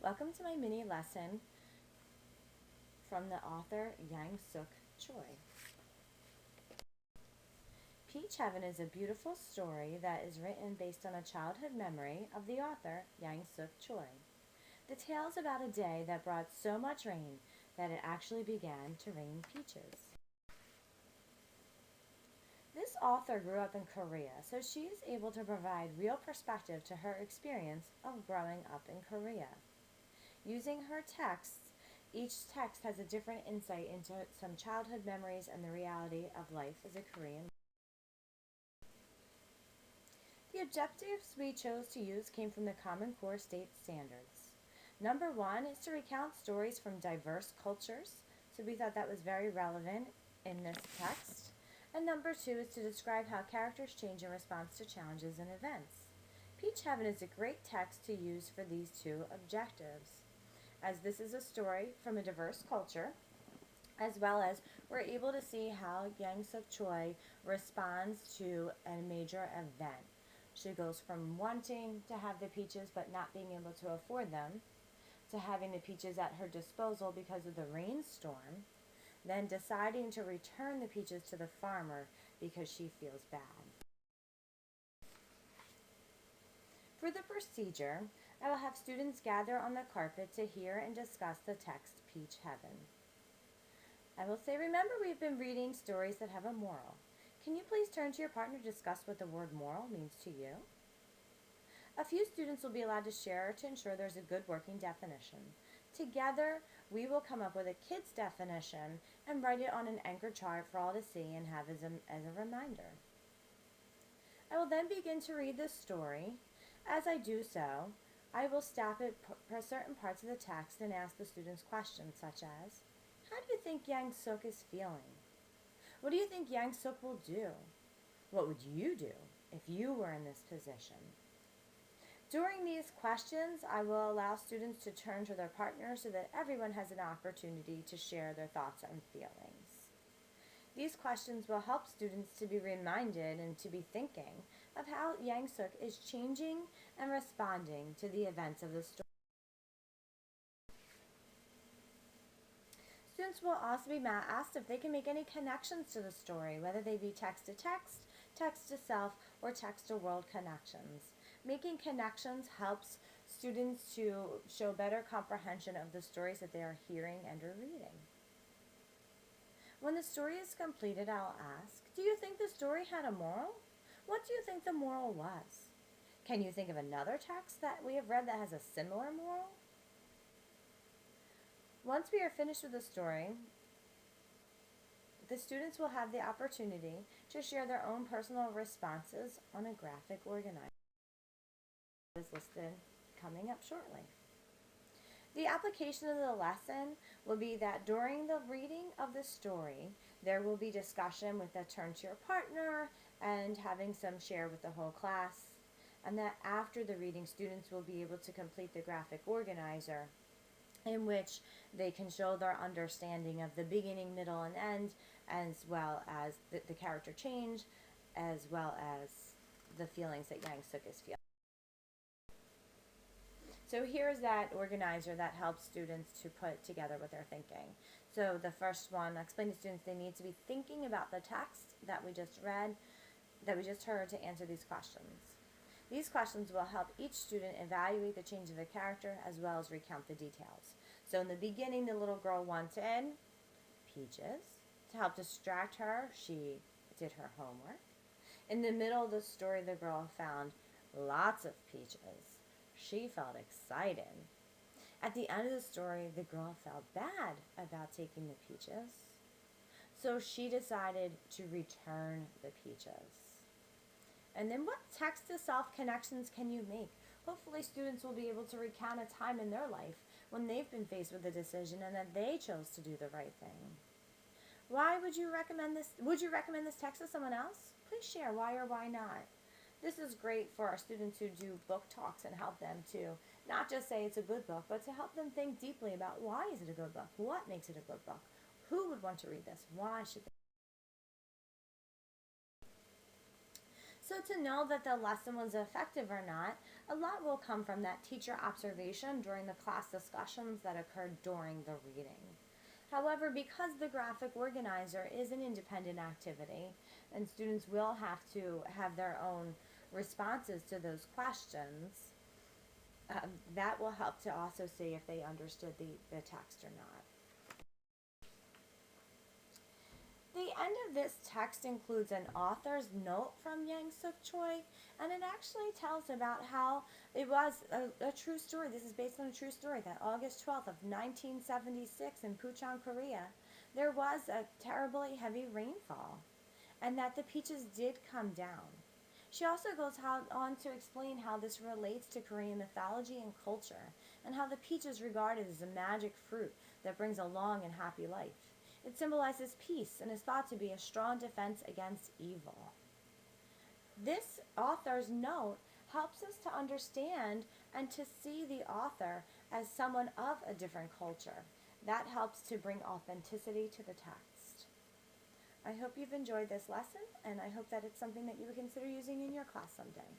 Welcome to my mini lesson from the author Yangsook Choi. Peach Heaven is a beautiful story that is written based on a childhood memory of the author Yangsook Choi. The tale is about a day that brought so much rain that it actually began to rain peaches. This author grew up in Korea, so she is able to provide real perspective to her experience of growing up in Korea. Using her texts, each text has a different insight into some childhood memories and the reality of life as a Korean. The objectives we chose to use came from the Common Core State Standards. Number one is to recount stories from diverse cultures, so we thought that was very relevant in this text. And number two is to describe how characters change in response to challenges and events. Peach Heaven is a great text to use for these two objectives, as this is a story from a diverse culture, as well as we're able to see how Yangsook Choi responds to a major event. She goes from wanting to have the peaches but not being able to afford them, to having the peaches at her disposal because of the rainstorm, then deciding to return the peaches to the farmer because she feels bad. For the procedure, I will have students gather on the carpet to hear and discuss the text Peach Heaven. I will say, remember, we've been reading stories that have a moral. Can you please turn to your partner to discuss what the word moral means to you? A few students will be allowed to share to ensure there's a good working definition. Together, we will come up with a kid's definition and write it on an anchor chart for all to see and have as a reminder. I will then begin to read the story. As I do so, I will stop at certain parts of the text and ask the students questions such as, how do you think Yangsook is feeling? What do you think Yangsook will do? What would you do if you were in this position? During these questions, I will allow students to turn to their partners so that everyone has an opportunity to share their thoughts and feelings. These questions will help students to be reminded and to be thinking of how Yangsook is changing and responding to the events of the story. Students will also be asked if they can make any connections to the story, whether they be text to text, text to self, or text to world connections. Making connections helps students to show better comprehension of the stories that they are hearing and or reading. When the story is completed, I'll ask, do you think the story had a moral? What do you think the moral was? Can you think of another text that we have read that has a similar moral? Once we are finished with the story, the students will have the opportunity to share their own personal responses on a graphic organizer that is listed coming up shortly. The application of the lesson will be that during the reading of the story, there will be discussion with a turn to your partner and having some share with the whole class, and that after the reading, students will be able to complete the graphic organizer, in which they can show their understanding of the beginning, middle, and end, as well as the character change, as well as the feelings that Yangsook is feeling. So here's that organizer that helps students to put together what they're thinking. So the first one, explain to students they need to be thinking about the text that we just read, that we just heard, to answer these questions. These questions will help each student evaluate the change of the character as well as recount the details. So in the beginning, the little girl wanted peaches. To help distract her, she did her homework. In the middle of the story, the girl found lots of peaches. She felt excited. At the end of the story, the girl felt bad about taking the peaches. So she decided to return the peaches. And then what text-to-self connections can you make? Hopefully students will be able to recount a time in their life when they've been faced with a decision and that they chose to do the right thing. Why would you recommend this? Would you recommend this text to someone else? Please share why or why not. This is great for our students who do book talks and help them to not just say it's a good book, but to help them think deeply about why is it a good book? What makes it a good book? Who would want to read this? Why should they? So to know that the lesson was effective or not, a lot will come from that teacher observation during the class discussions that occurred during the reading. However, because the graphic organizer is an independent activity and students will have to have their own responses to those questions, that will help to also see if they understood the text or not. The end of this text includes an author's note from Yangsook Choi, and it actually tells about how it was a true story. This is based on a true story that August 12th of 1976 in Puchon, Korea, there was a terribly heavy rainfall, and that the peaches did come down. She also goes on to explain how this relates to Korean mythology and culture, and how the peach is regarded as a magic fruit that brings a long and happy life. It symbolizes peace and is thought to be a strong defense against evil. This author's note helps us to understand and to see the author as someone of a different culture. That helps to bring authenticity to the text. I hope you've enjoyed this lesson, and I hope that it's something that you would consider using in your class someday.